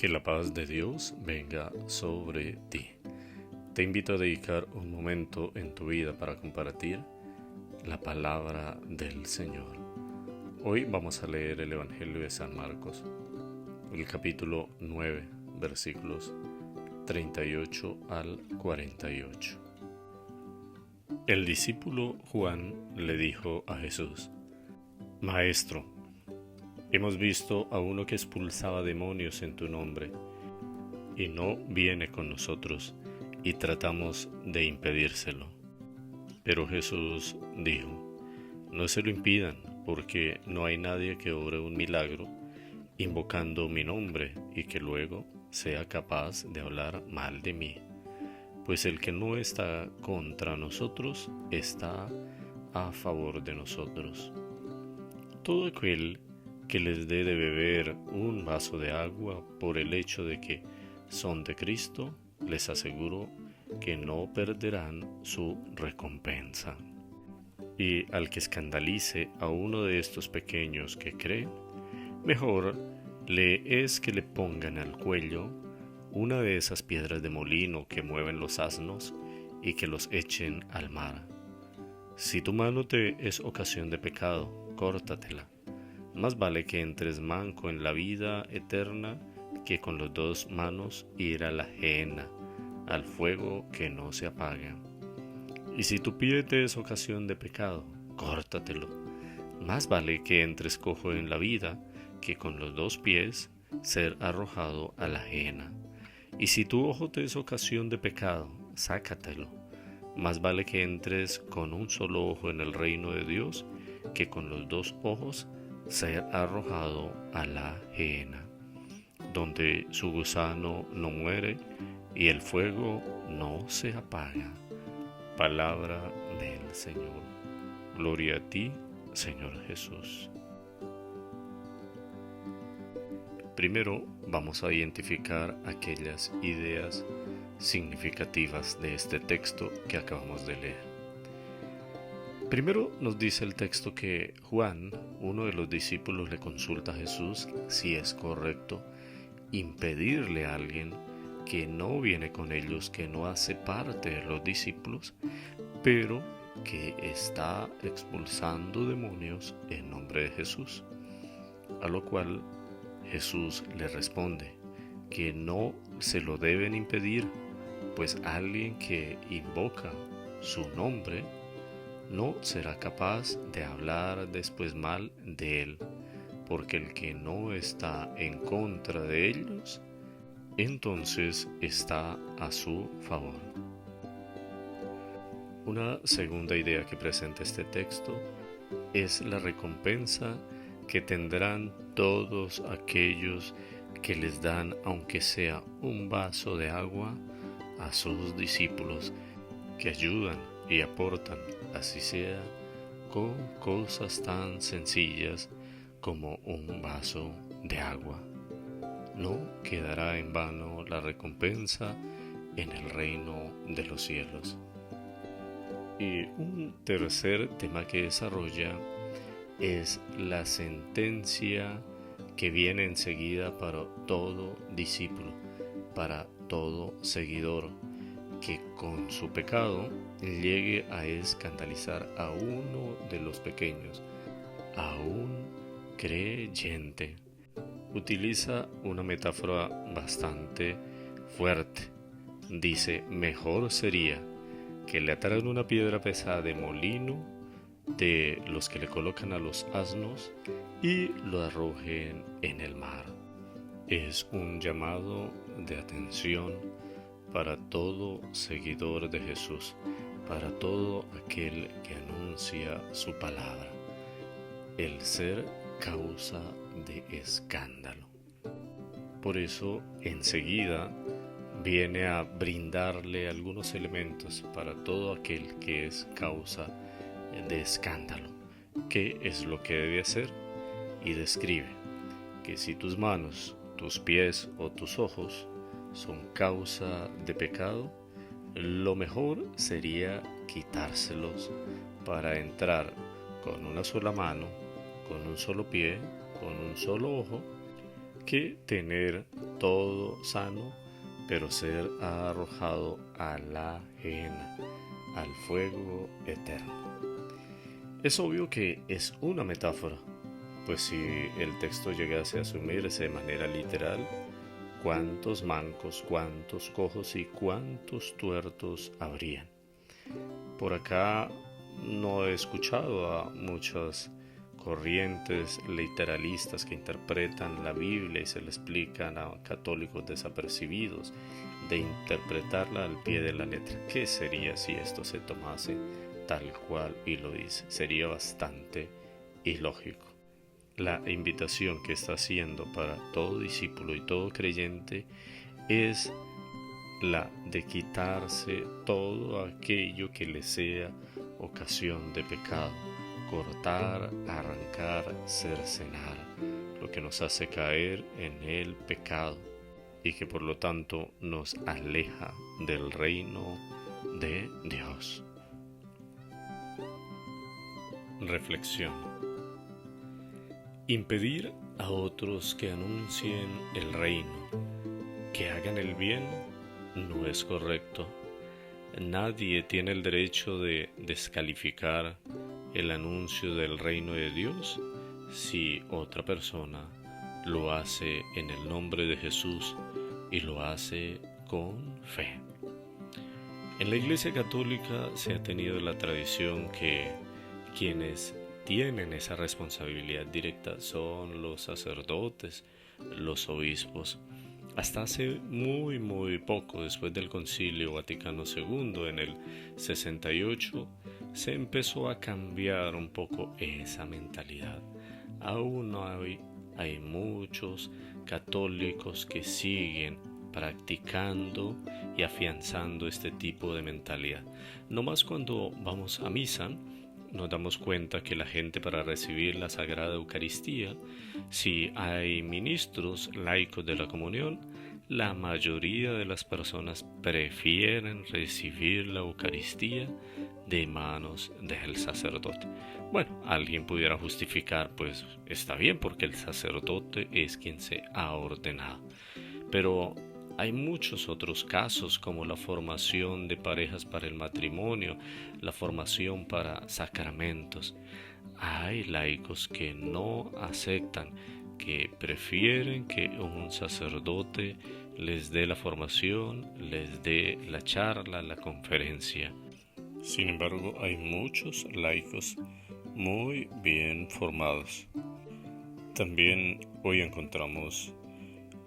Que la paz de Dios venga sobre ti. Te invito a dedicar un momento en tu vida para compartir la palabra del Señor. Hoy vamos a leer el Evangelio de San Marcos, el capítulo 9, versículos 38 al 48. El discípulo Juan le dijo a Jesús: Maestro, hemos visto a uno que expulsaba demonios en tu nombre, y no viene con nosotros, y tratamos de impedírselo. Pero Jesús dijo: No se lo impidan, porque no hay nadie que obre un milagro invocando mi nombre y que luego sea capaz de hablar mal de mí. Pues el que no está contra nosotros está a favor de nosotros. Todo aquel que les dé de beber un vaso de agua por el hecho de que son de Cristo, les aseguro que no perderán su recompensa. Y al que escandalice a uno de estos pequeños que creen, mejor le es que le pongan al cuello una de esas piedras de molino que mueven los asnos y que los echen al mar. Si tu mano te es ocasión de pecado, córtatela. Más vale que entres manco en la vida eterna que con las dos manos ir a la gehenna, al fuego que no se apaga. Y si tu pie te es ocasión de pecado, córtatelo. Más vale que entres cojo en la vida que con los dos pies ser arrojado a la gehenna. Y si tu ojo te es ocasión de pecado, sácatelo. Más vale que entres con un solo ojo en el reino de Dios que con los dos ojos ser arrojado a la gehenna, donde su gusano no muere y el fuego no se apaga. Palabra del Señor. Gloria a ti, Señor Jesús. Primero vamos a identificar aquellas ideas significativas de este texto que acabamos de leer. Primero nos dice el texto que Juan, uno de los discípulos, le consulta a Jesús si es correcto impedirle a alguien que no viene con ellos, que no hace parte de los discípulos, pero que está expulsando demonios en nombre de Jesús. A lo cual Jesús le responde que no se lo deben impedir, pues alguien que invoca su nombre no será capaz de hablar después mal de él, porque el que no está en contra de ellos, entonces está a su favor. Una segunda idea que presenta este texto es la recompensa que tendrán todos aquellos que les dan, aunque sea un vaso de agua, a sus discípulos, que ayudan y aportan, así sea con cosas tan sencillas como un vaso de agua. No quedará en vano la recompensa en el reino de los cielos. Y un tercer tema que desarrolla es la sentencia que viene enseguida para todo discípulo, para todo seguidor, que con su pecado llegue a escandalizar a uno de los pequeños, a un creyente. Utiliza una metáfora bastante fuerte. Dice: mejor sería que le ataran una piedra pesada de molino de los que le colocan a los asnos y lo arrojen en el mar. Es un llamado de atención para todo seguidor de Jesús, para todo aquel que anuncia su palabra, el ser causa de escándalo. Por eso, enseguida viene a brindarle algunos elementos para todo aquel que es causa de escándalo. ¿Qué es lo que debe hacer? Y describe que si tus manos, tus pies o tus ojos son causa de pecado, lo mejor sería quitárselos para entrar con una sola mano, con un solo pie, con un solo ojo, que tener todo sano, pero ser arrojado a la gehenna, al fuego eterno. Es obvio que es una metáfora, pues si el texto llegase a asumirse de manera literal, cuántos mancos, cuántos cojos y cuántos tuertos habrían. Por acá no he escuchado a muchas corrientes literalistas que interpretan la Biblia y se la explican a católicos desapercibidos de interpretarla al pie de la letra. ¿Qué sería si esto se tomase tal cual y lo dice? Sería bastante ilógico. La invitación que está haciendo para todo discípulo y todo creyente es la de quitarse todo aquello que le sea ocasión de pecado, cortar, arrancar, cercenar, lo que nos hace caer en el pecado y que por lo tanto nos aleja del reino de Dios. Reflexión. Impedir a otros que anuncien el reino, que hagan el bien, no es correcto. Nadie tiene el derecho de descalificar el anuncio del reino de Dios si otra persona lo hace en el nombre de Jesús y lo hace con fe. En la Iglesia Católica se ha tenido la tradición que quienes tienen esa responsabilidad directa son los sacerdotes, los obispos. Hasta hace muy poco, después del Concilio Vaticano II, en el 68, se empezó a cambiar un poco esa mentalidad. Aún hoy hay muchos católicos que siguen practicando y afianzando este tipo de mentalidad. No más cuando vamos a misa, nos damos cuenta que la gente, para recibir la Sagrada Eucaristía, si hay ministros laicos de la comunión, la mayoría de las personas prefieren recibir la Eucaristía de manos del sacerdote. Bueno, alguien pudiera justificar, pues está bien, porque el sacerdote es quien se ha ordenado. Pero hay muchos otros casos, como la formación de parejas para el matrimonio, la formación para sacramentos. Hay laicos que no aceptan, que prefieren que un sacerdote les dé la formación, les dé la charla, la conferencia. Sin embargo, hay muchos laicos muy bien formados. También hoy encontramos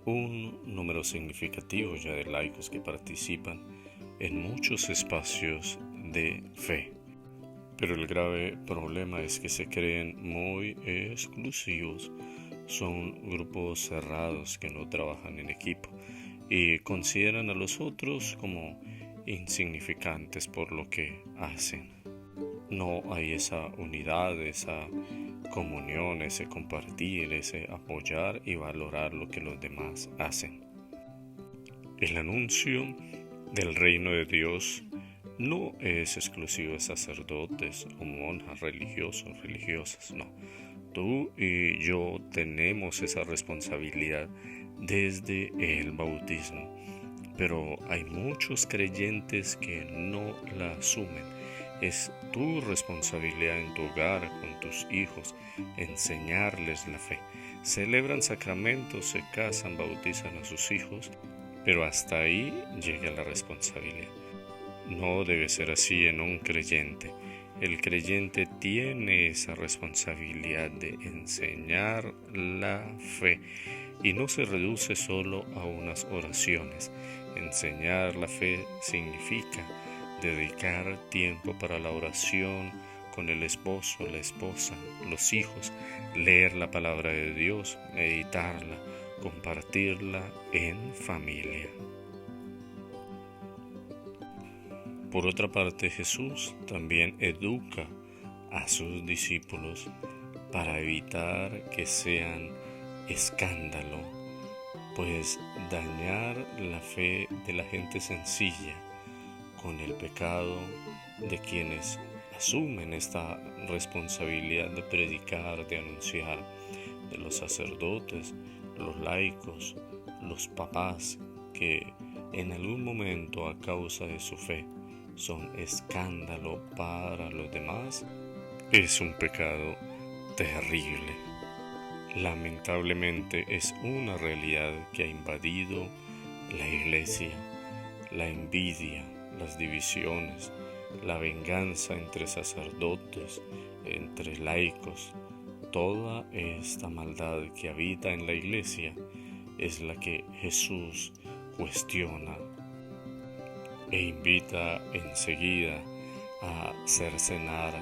un número significativo ya de laicos que participan en muchos espacios de fe. Pero el grave problema es que se creen muy exclusivos, son grupos cerrados que no trabajan en equipo y consideran a los otros como insignificantes por lo que hacen. No hay esa unidad, esa comunión, ese compartir, ese apoyar y valorar lo que los demás hacen. El anuncio del reino de Dios no es exclusivo de sacerdotes o monjas, religiosos, religiosas, no. Tú y yo tenemos esa responsabilidad desde el bautismo, pero hay muchos creyentes que no la asumen. Es tu responsabilidad en tu hogar, con tus hijos, enseñarles la fe. Celebran sacramentos, se casan, bautizan a sus hijos, pero hasta ahí llega la responsabilidad. No debe ser así en un creyente. El creyente tiene esa responsabilidad de enseñar la fe y no se reduce solo a unas oraciones. Enseñar la fe significa dedicar tiempo para la oración con el esposo, la esposa, los hijos, leer la palabra de Dios, meditarla, compartirla en familia. Por otra parte, Jesús también educa a sus discípulos para evitar que sean escándalo, pues dañar la fe de la gente sencilla con el pecado de quienes asumen esta responsabilidad de predicar, de anunciar, de los sacerdotes, los laicos, los papás que en algún momento a causa de su fe son escándalo para los demás, es un pecado terrible. Lamentablemente es una realidad que ha invadido la iglesia, la envidia, las divisiones, la venganza entre sacerdotes, entre laicos. Toda esta maldad que habita en la iglesia es la que Jesús cuestiona e invita enseguida a cercenar,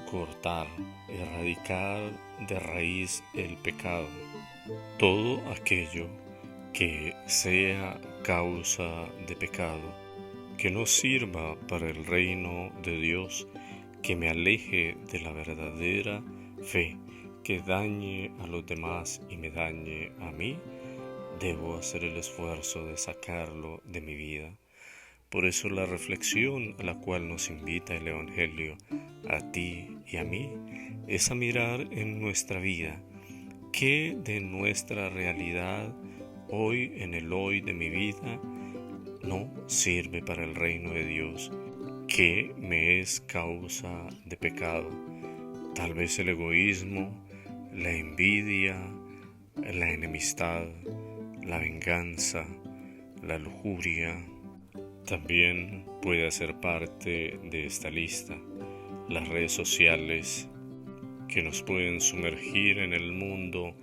cortar, erradicar de raíz el pecado. Todo aquello que sea causa de pecado, que no sirva para el reino de Dios, que me aleje de la verdadera fe, que dañe a los demás y me dañe a mí, debo hacer el esfuerzo de sacarlo de mi vida. Por eso la reflexión a la cual nos invita el Evangelio, a ti y a mí, es a mirar en nuestra vida qué de nuestra realidad hoy, en el hoy de mi vida, no sirve para el reino de Dios, qué me es causa de pecado. Tal vez el egoísmo, la envidia, la enemistad, la venganza, la lujuria. También puede hacer parte de esta lista las redes sociales que nos pueden sumergir en el mundo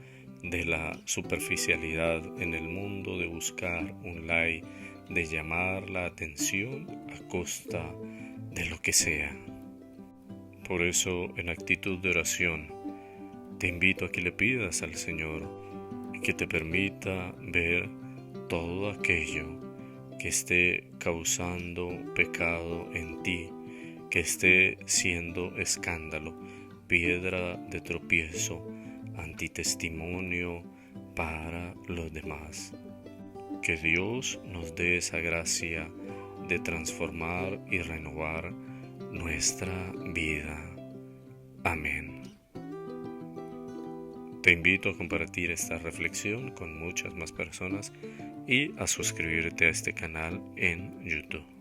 de la superficialidad, en el mundo de buscar un like, de llamar la atención a costa de lo que sea. Por eso, en actitud de oración, te invito a que le pidas al Señor que te permita ver todo aquello que esté causando pecado en ti, que esté siendo escándalo, piedra de tropiezo, antitestimonio para los demás. Que Dios nos dé esa gracia de transformar y renovar nuestra vida. Amén. Te invito a compartir esta reflexión con muchas más personas y a suscribirte a este canal en YouTube.